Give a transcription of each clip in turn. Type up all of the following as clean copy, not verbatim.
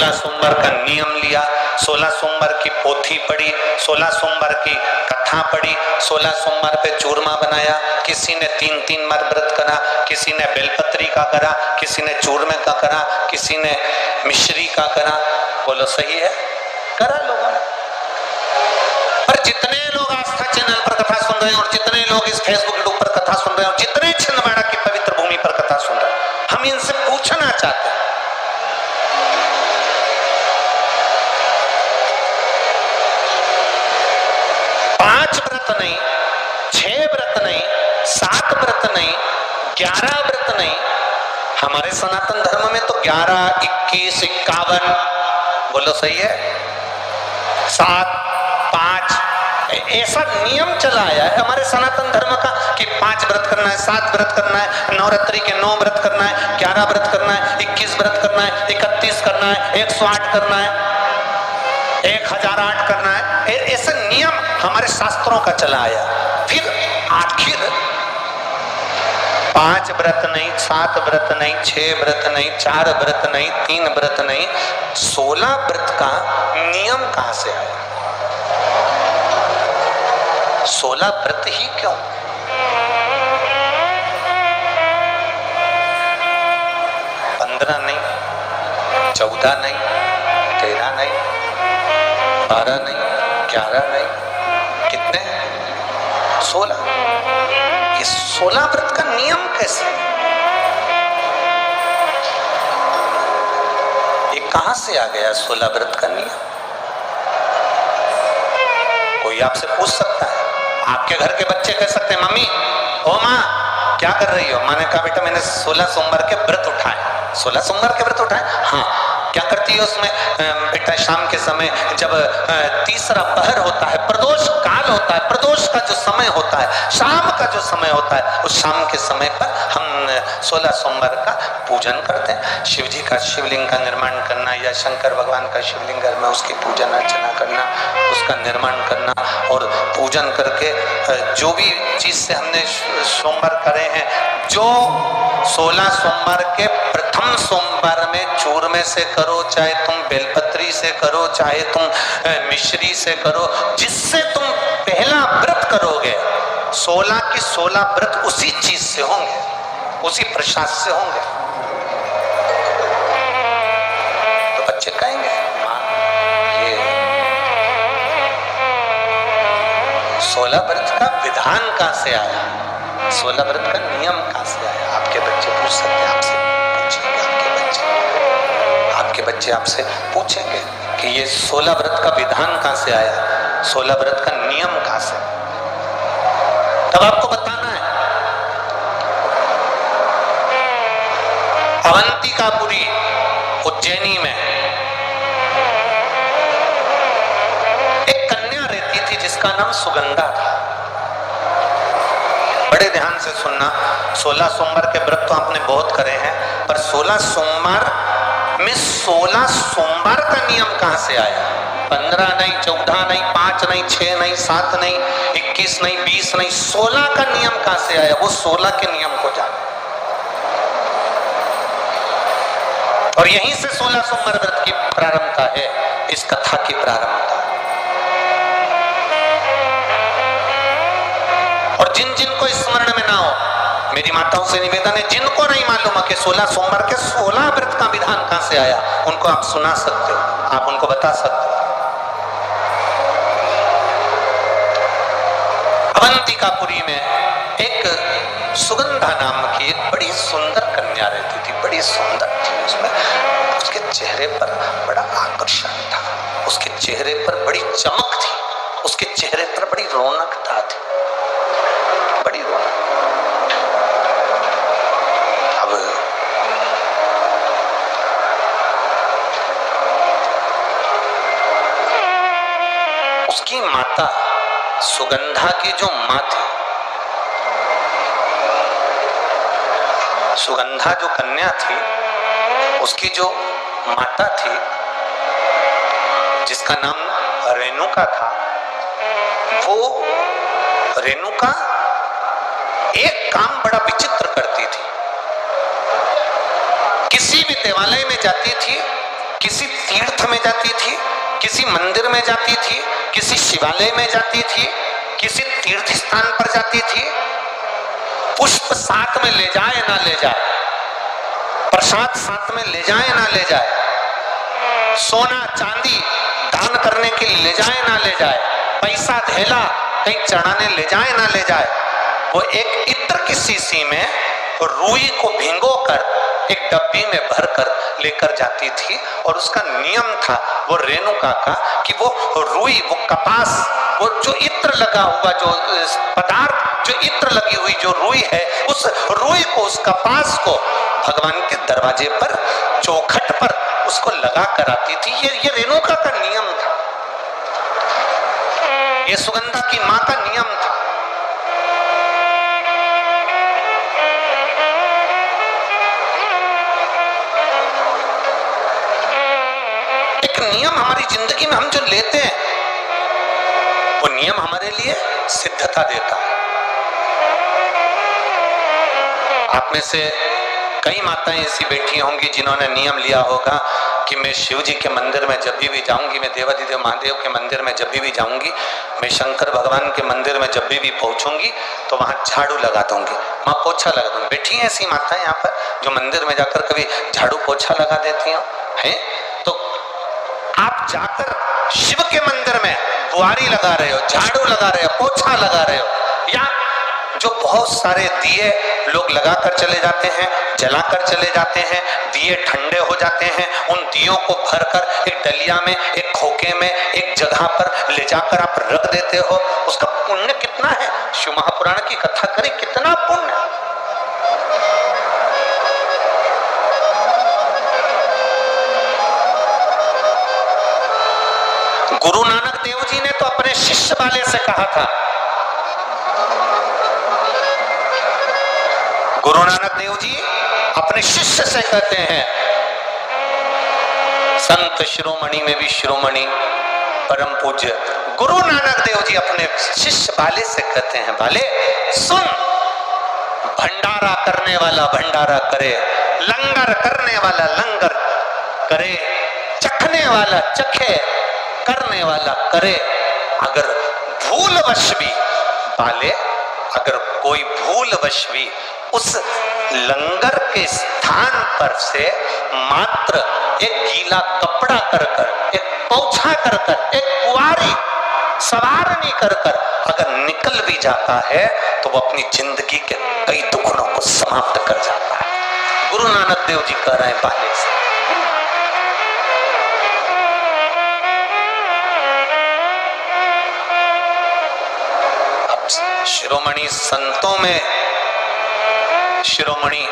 16 सोमवार का नियम लिया, 16 सोमवार की पोथी पढ़ी, 16 सोमवार की कथा पढ़ी, 16 सोमवार पे चूरमा बनाया। किसी ने 3-3 बार व्रत करा, किसी ने बेलपत्री का करा, किसी ने चूरमे का करा, किसी ने मिश्री का करा। बोलो सही है? करा लोगों ने। पर जितने लोग आस्था चैनल पर कथा सुन रहे हैं और जितने लोग इस फेसबुक यूट्यूब पर कथा सुन रहे हैं और जितने छिंदवाड़ा की पवित्र भूमि पर कथा सुन रहे हैं, हम इनसे पूछना चाहते हैं, व्रत नहीं, 6 व्रत नहीं, 7 व्रत नहीं, 11 व्रत नहीं। हमारे सनातन धर्म में तो 11, 21, 51, बोलो सही है, 7, 5 ऐसा नियम चला आया है हमारे सनातन धर्म का कि 5 व्रत करना है, 7 व्रत करना है, नवरात्रि के 9 व्रत करना है, 11 व्रत करना है, 21 व्रत करना है, 31 करना है, 108 करना है, 1008 करना है। ऐसा नियम हमारे शास्त्रों का चला आया। फिर आखिर 5 व्रत नहीं, 7 व्रत नहीं, 6 व्रत नहीं, 4 व्रत नहीं, 3 व्रत नहीं, 16 व्रत का नियम कहां से आया? 16 व्रत ही क्यों? पंद्रह नहीं, 14 नहीं, 13 नहीं, 12 नहीं, 11 नहीं, कितने? 16। ये 16 व्रत का नियम कैसे? ये कहां से आ गया 16 व्रत का नियम? कोई आपसे पूछ सकता है? आपके घर के बच्चे कह सकते हैं, मम्मी ओ माँ क्या कर रही हो? मैंने कहा बेटा मैंने 16 सोमवार के व्रत उठाए। 16 सोमवार के व्रत उठाए? हाँ। क्या करती है उसमें? बेटा शाम के समय जब तीसरा पहर होता है, प्रदोष काल होता है, प्रदोष का जो समय होता है, शाम का जो समय होता है, उस शाम के समय पर हम 16 सोमवार का पूजन करते हैं। शिव जी का शिवलिंग का निर्माण करना या शंकर भगवान का शिवलिंग घर में उसकी पूजन अर्चना करना, उसका निर्माण करना और पूजन करके जो भी चीज से हमने सोमवार करे हैं, जो 16 सोमवार के प्रथम सोमवार में चूरमे से करो, चाहे तुम बेलपत्री से करो, चाहे तुम मिश्री से करो, जिससे तुम पहला व्रत करोगे, 16 की 16 व्रत उसी चीज से होंगे, उसी प्रसाद से होंगे। तो बच्चे कहेंगे माँ ये 16 व्रत का विधान कहां से आया? 16 व्रत का नियम कहां से आया? आपके बच्चे पूछ सकते हैं, आपसे पूछेंगे, आपके बच्चे आपसे पूछेंगे कि ये 16 व्रत का विधान कहां से आया, 16 व्रत का नियम कहां से? तब आपको बताना है। अवंतिकापुरी उज्जैनी में एक कन्या रहती थी जिसका नाम सुगंधा था। बड़े ध्यान से सुनना, 16 सोमवार के व्रत तो आपने बहुत करे हैं, पर 16 सोमवार में 16 सोमवार का नियम कहां से आया? 15 नहीं, 14 नहीं, 5 नहीं, 6 नहीं, 7 नहीं, 21 नहीं, 20 नहीं, 16 का नियम कहां से आया? वो 16 के नियम को जाने। और यहीं से 16 सोमवार व्रत की प्रारंभता है, इस कथा की प्रारंभता। और जिन जिन को स्मरण में ना हो, मेरी माताओं से निवेदन है, जिनको नहीं मालूम है कि 16 सोमवार के 16 व्रत का विधान कहां से आया, उनको आप सुना सकते हो, आप उनको बता सकते हो। अवंतिकापुरी में एक सुगंधा नाम की एक बड़ी सुंदर कन्या रहती थी, बड़ी सुंदर थी। उसमें उसके चेहरे पर बड़ा आकर्षण था, उसके चेहरे पर बड़ी चमक थी, उसके चेहरे पर बड़ी रौनकता थी, बड़ी रौनक। अब उसकी माता सुगंधा की जो माँ थी, सुगंधा जो कन्या थी, उसकी जो माता थी जिसका नाम रेणुका था, वो रेणुका एक काम बड़ा विचित्र करती थी। किसी भी देवालय में जाती थी, किसी तीर्थ में जाती थी, किसी मंदिर में जाती थी, किसी शिवालय में जाती थी, किसी तीर्थ स्थान पर जाती थी, पुष्प साथ में ले जाए ना ले जाए, प्रसाद साथ में ले जाए ना ले जाए, सोना चांदी दान करने के लिए ले जाए ना ले जाए, पैसा धेला कहीं चढ़ाने ले जाए ना ले जाए, वो एक इत्र की शीशी में रुई को भिगोकर एक डब्बी में भरकर लेकर जाती थी। और उसका नियम था वो रेणुका का कि वो रुई, वो कपास, वो जो इत्र लगा हुआ, जो पदार्थ, जो इत्र लगी हुई जो रुई है, उस रुई को, उस कपास को भगवान के दरवाजे पर, चौखट पर उसको लगा कर आती थी। ये रेणुका का नियम था, ये सुगंधा की मां का नियम था। एक नियम हमारी जिंदगी में हम जो लेते हैं, वो नियम हमारे लिए सिद्धता देता है। आप में से कई माताएं ऐसी बैठी होंगी जिन्होंने नियम लिया होगा कि मैं शिव जी के मंदिर में जब भी जाऊंगी, मैं देवाधिदेव महादेव के मंदिर में जब भी जाऊंगी, मैं शंकर भगवान के मंदिर में जब भी पहुंचूंगी तो वहां झाड़ू लगा दूंगी, वहां पोछा लगा दूंगी। बैठी हैं ऐसी माताएं यहाँ पर जो मंदिर में जाकर कभी झाड़ू पोछा लगा देती हो, हैं? तो आप जाकर शिव के मंदिर में बुआरी लगा रहे हो, झाड़ू लगा रहे हो, पोछा लगा रहे हो, या जो बहुत सारे दिए लोग लगाकर चले जाते हैं, जलाकर चले जाते हैं, दिए ठंडे हो जाते हैं, उन दियों को भरकर एक डलिया में, एक खोके में, एक जगह पर ले जाकर आप रख देते हो, उसका पुण्य कितना है? शिव महापुराण की कथा करें, कितना पुण्य। गुरु नानक देव जी ने तो अपने शिष्य वाले से कहा था, गुरु नानक देव जी अपने शिष्य से कहते हैं, संत शिरोमणि में भी शिरोमणि परम पूज्य गुरु नानक देव जी अपने शिष्य बाले से कहते हैं, बाले सुन, भंडारा करने वाला भंडारा करे, लंगर करने वाला लंगर करे, चखने वाला चखे, करने वाला करे। अगर भूलवश भी बाले, अगर कोई भूलवश भी उस लंगर के स्थान पर से मात्र एक गीला कपड़ा कर कर, एक पोछा कर कर, एक बुआरी सवारनी कर कर अगर निकल भी जाता है तो वो अपनी जिंदगी के कई दुखों को समाप्त कर जाता है। गुरु नानक देव जी कह रहे हैं बाले से। अब शिरोमणि संतों में शिरोमणि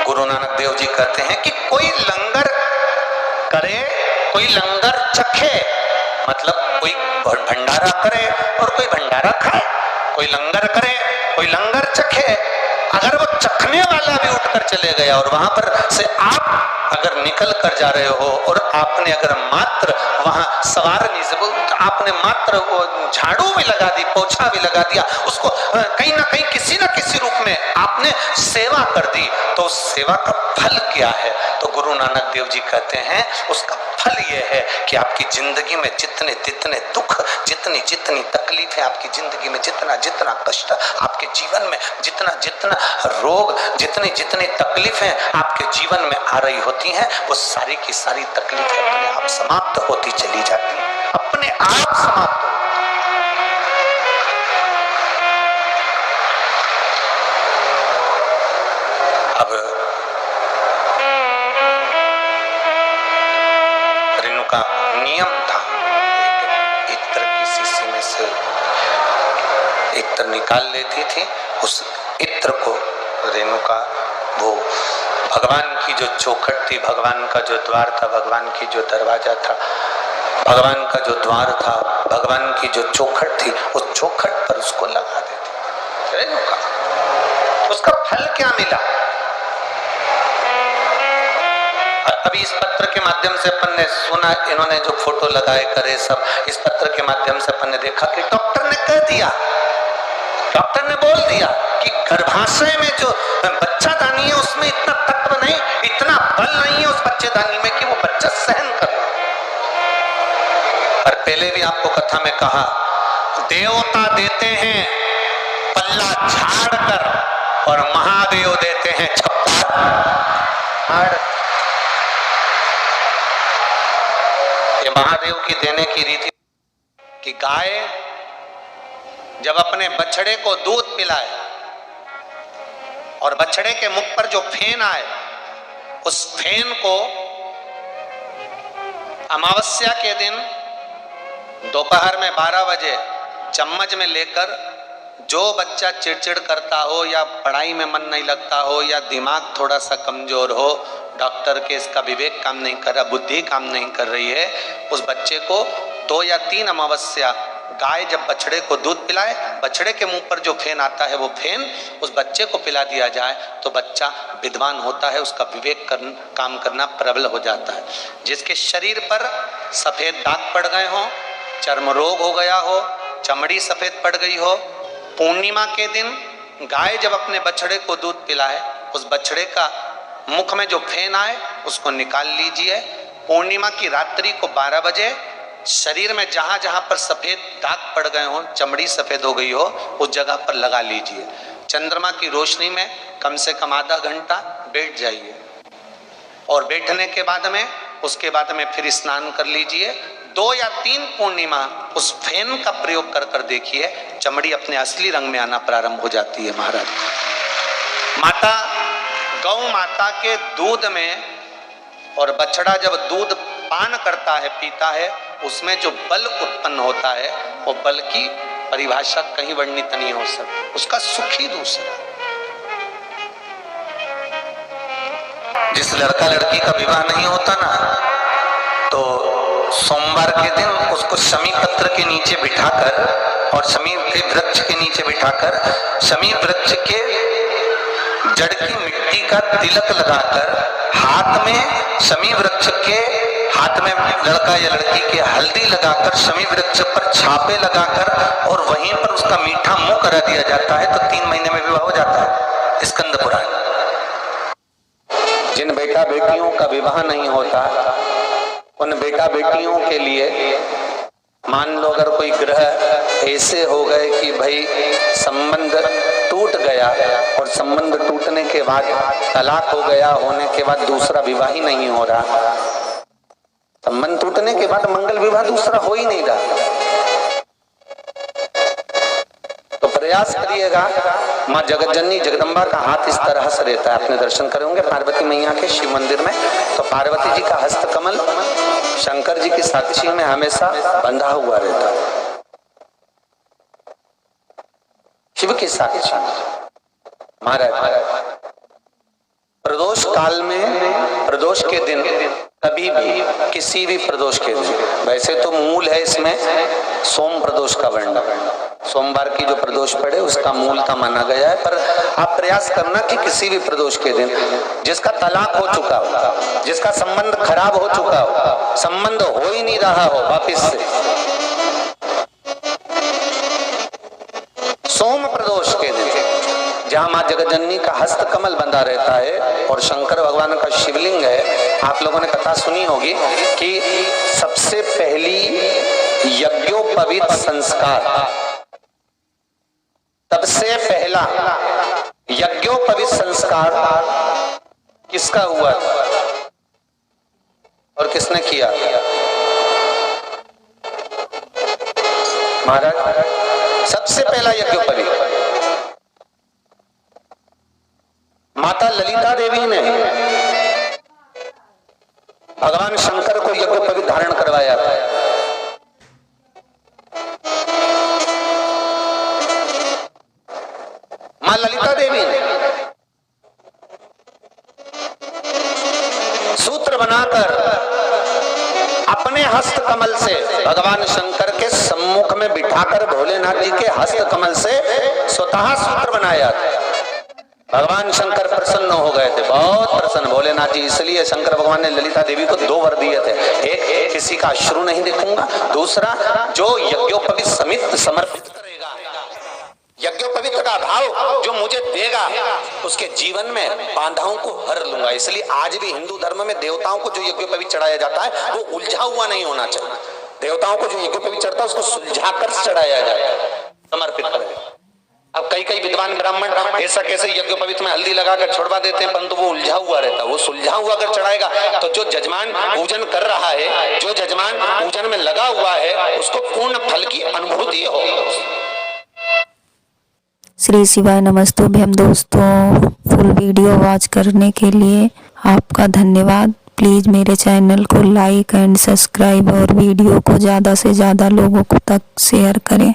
गुरु नानक देव जी कहते हैं कि कोई लंगर करे, कोई लंगर चखे, मतलब कोई भंडारा करे और कोई भंडारा खाए, कोई लंगर करे, कोई लंगर चखे। अगर वो चखने वाला भी उठकर चले गया और वहां पर से आप अगर निकल कर जा रहे हो और आपने अगर मात्र वहां सवारनी से आपने मात्र वो झाड़ू भी लगा दी, पोछा भी लगा दिया, उसको कहीं ना कहीं किसी ना किसी रूप में आपने सेवा कर दी, तो उस सेवा का फल क्या है? तो गुरु नानक देव जी कहते हैं उसका फल यह है कि आपकी जिंदगी में जितने जितने दुख, जितनी जितनी तकलीफें, आपकी जिंदगी में जितना जितना कष्ट, आपके जीवन में जितना जितना रोग, जितनी जितनी तकलीफें आपके जीवन में आ रही होती हैं, वो सारी की सारी तकलीफें अपने आप समाप्त होती चली जाती हैं, अपने आप समाप्त। अब रेणुका नियम था, इत्र की शीशी में से इत्र निकाल लेती थी, उस इत्र को रेणुका वो भगवान की जो चौखट थी, भगवान का जो द्वार था, भगवान की जो दरवाजा था, भगवान का जो द्वार था, भगवान की जो चौखट थी, उस चौखट पर उसको लगा देती रेणुका। उसका फल क्या मिला? अभी इस पत्र के माध्यम से अपन ने सुना, इन्होंने जो फोटो लगाए करे सब, इस पत्र के माध्यम से अपन ने देखा कि डॉक्टर ने कह दिया, डॉक्टर ने बोल दिया कि गर्भाशय में जो बच्चा क्षमता नहीं है, उसमें इतना तत्व नहीं, इतना बल नहीं है उस बच्चेदानी में कि वो बच्चा सहन कर। पर पहले भी आपको कथा में कहा, देवता देते हैं पल्ला झाड़ कर और महादेव देते हैं छप्पर। ये महादेव की देने की रीति कि गाय जब अपने बछड़े को दूध पिलाए और बछड़े के मुख पर जो फेन आए, उस फेन को अमावस्या के दिन दोपहर में 12 बजे चम्मच में लेकर, जो बच्चा चिड़चिड़ करता हो या पढ़ाई में मन नहीं लगता हो या दिमाग थोड़ा सा कमजोर हो, डॉक्टर के इसका विवेक काम नहीं कर रहा, बुद्धि काम नहीं कर रही है, उस बच्चे को 2 या 3 अमावस्या गाय जब बछड़े को दूध पिलाए, बछड़े के मुंह पर जो फेन आता है वो फेन उस बच्चे को पिला दिया जाए तो बच्चा विद्वान होता है, उसका विवेक काम करना प्रबल हो जाता है। जिसके शरीर पर सफेद दाग पड़ गए हों, चर्म रोग हो गया हो, चमड़ी सफेद पड़ गई हो, पूर्णिमा के दिन गाय जब अपने बछड़े को दूध पिलाए, उस बछड़े का मुख में जो फेन आए उसको निकाल लीजिए। पूर्णिमा की रात्रि को 12 बजे शरीर में जहां जहां पर सफेद दाग पड़ गए हो, चमड़ी सफेद हो गई हो, उस जगह पर लगा लीजिए। चंद्रमा की रोशनी में कम से कम आधा घंटा बैठ जाइए और बैठने के बाद में उसके बाद में फिर स्नान कर लीजिए। 2 या 3 पूर्णिमा उस फेन का प्रयोग कर कर देखिए, चमड़ी अपने असली रंग में आना प्रारंभ हो जाती है। महाराज, माता गौ माता के दूध में, और बछड़ा जब दूध पान करता है, पीता है, उसमें जो बल उत्पन्न होता है वो बल की परिभाषा कहीं वर्णित नहीं हो सकती, उसका सुख ही दूसरा। जिस लड़का लड़की का विवाह नहीं होता ना, तो सोमवार के दिन उसको शमी पत्र के नीचे बिठाकर और शमी के वृक्ष के नीचे बिठाकर शमी वृक्ष के जड़ की मिट्टी का तिलक लगाकर हाथ में शमी वृक्ष के हाथ में लड़का या लड़की के हल्दी लगाकर शमी वृक्ष पर छापे लगाकर और वहीं पर उसका मीठा मुंह करा दिया जाता है तो 3 महीने में विवाह हो जाता है। स्कंद पुराण। जिन बेटा बेटियों का विवाह नहीं होता, उन बेटा बेटियों के लिए मान लो अगर कोई ग्रह ऐसे हो गए कि भाई संबंध टूट गया और संबंध टूटने के बाद तलाक हो गया, होने के बाद दूसरा विवाह ही नहीं हो रहा, संबंध टूटने के बाद मंगल विवाह दूसरा हो ही नहीं रहा, तो प्रयास करिएगा। माँ जगतजननी जगदम्बा का हाथ इस तरह से रहता है, आपने दर्शन करे होंगे पार्वती मैया के शिव मंदिर में, तो पार्वती जी का हस्त कमल शंकर जी की साक्षी में हमेशा बंधा हुआ रहता है, शिव की साक्षी। महाराज, प्रदोष काल में, प्रदोष के दिन कभी भी, किसी भी प्रदोष के दिन, वैसे तो मूल है इसमें सोम प्रदोष का वर्णन, सोमवार की जो प्रदोष पड़े उसका मूलता माना गया है, पर आप प्रयास करना कि किसी भी प्रदोष के दिन जिसका तलाक हो चुका हो, जिसका संबंध खराब हो चुका हो, संबंध हो ही नहीं रहा हो वापिस से, सोम प्रदोष के दिन जहां मां जगतजननी का हस्त कमल बंधा रहता है और शंकर भगवान का शिवलिंग है। आप लोगों ने कथा सुनी होगी कि सबसे पहली यज्ञोपवीत संस्कार, सबसे पहला यज्ञोपवीत संस्कार किसका हुआ था और किसने किया? महाराज, सबसे पहला यज्ञोपवीत माता ललिता देवी ने भगवान शंकर को यज्ञोपवीत धारण करवाया था। मां ललिता देवी ने सूत्र बनाकर अपने हस्त कमल से भगवान शंकर के सम्मुख में बिठाकर भोलेनाथ जी के हस्त कमल से स्वतः सूत्र बनाया था। भगवान शंकर प्रसन्न हो गए थे, बहुत प्रसन्न भोलेनाथ जी, इसलिए शंकर भगवान ने ललिता देवी को 2 वर दिए थे, एक किसी का अश्रु नहीं देखूंगा, दूसरा जो यज्ञोपवीत समित समर्पित करेगा, यज्ञोपवीत का भाव जो मुझे देगा उसके जीवन में बाधाओं को हर लूंगा। इसलिए आज भी हिंदू धर्म में देवताओं को जो यज्ञोपवीत चढ़ाया जाता है वो उलझा हुआ नहीं होना चाहिए। देवताओं को जो यज्ञोपवीत चढ़ता है उसको सुलझाकर चढ़ाया जाए, समर्पित करें। अब कई विद्वान ब्राह्मण ऐसा कैसे यज्ञोपवीत में हल्दी लगाकर छोड़वा देते हैं, परंतु वो उलझा हुआ रहता है। वो सुलझा हुआ अगर चढ़ाएगा तो जो जजमान पूजन कर रहा है, जो जजमान पूजन में लगा हुआ है, उसको पूर्ण फल की अनुभूति होगी। श्री शिवाय नमस्तुभ्यम। दोस्तों, फुल वीडियो वॉच करने के लिए आपका धन्यवाद। प्लीज़ मेरे चैनल को लाइक एंड सब्सक्राइब और वीडियो को ज़्यादा से ज़्यादा लोगों को तक शेयर करें।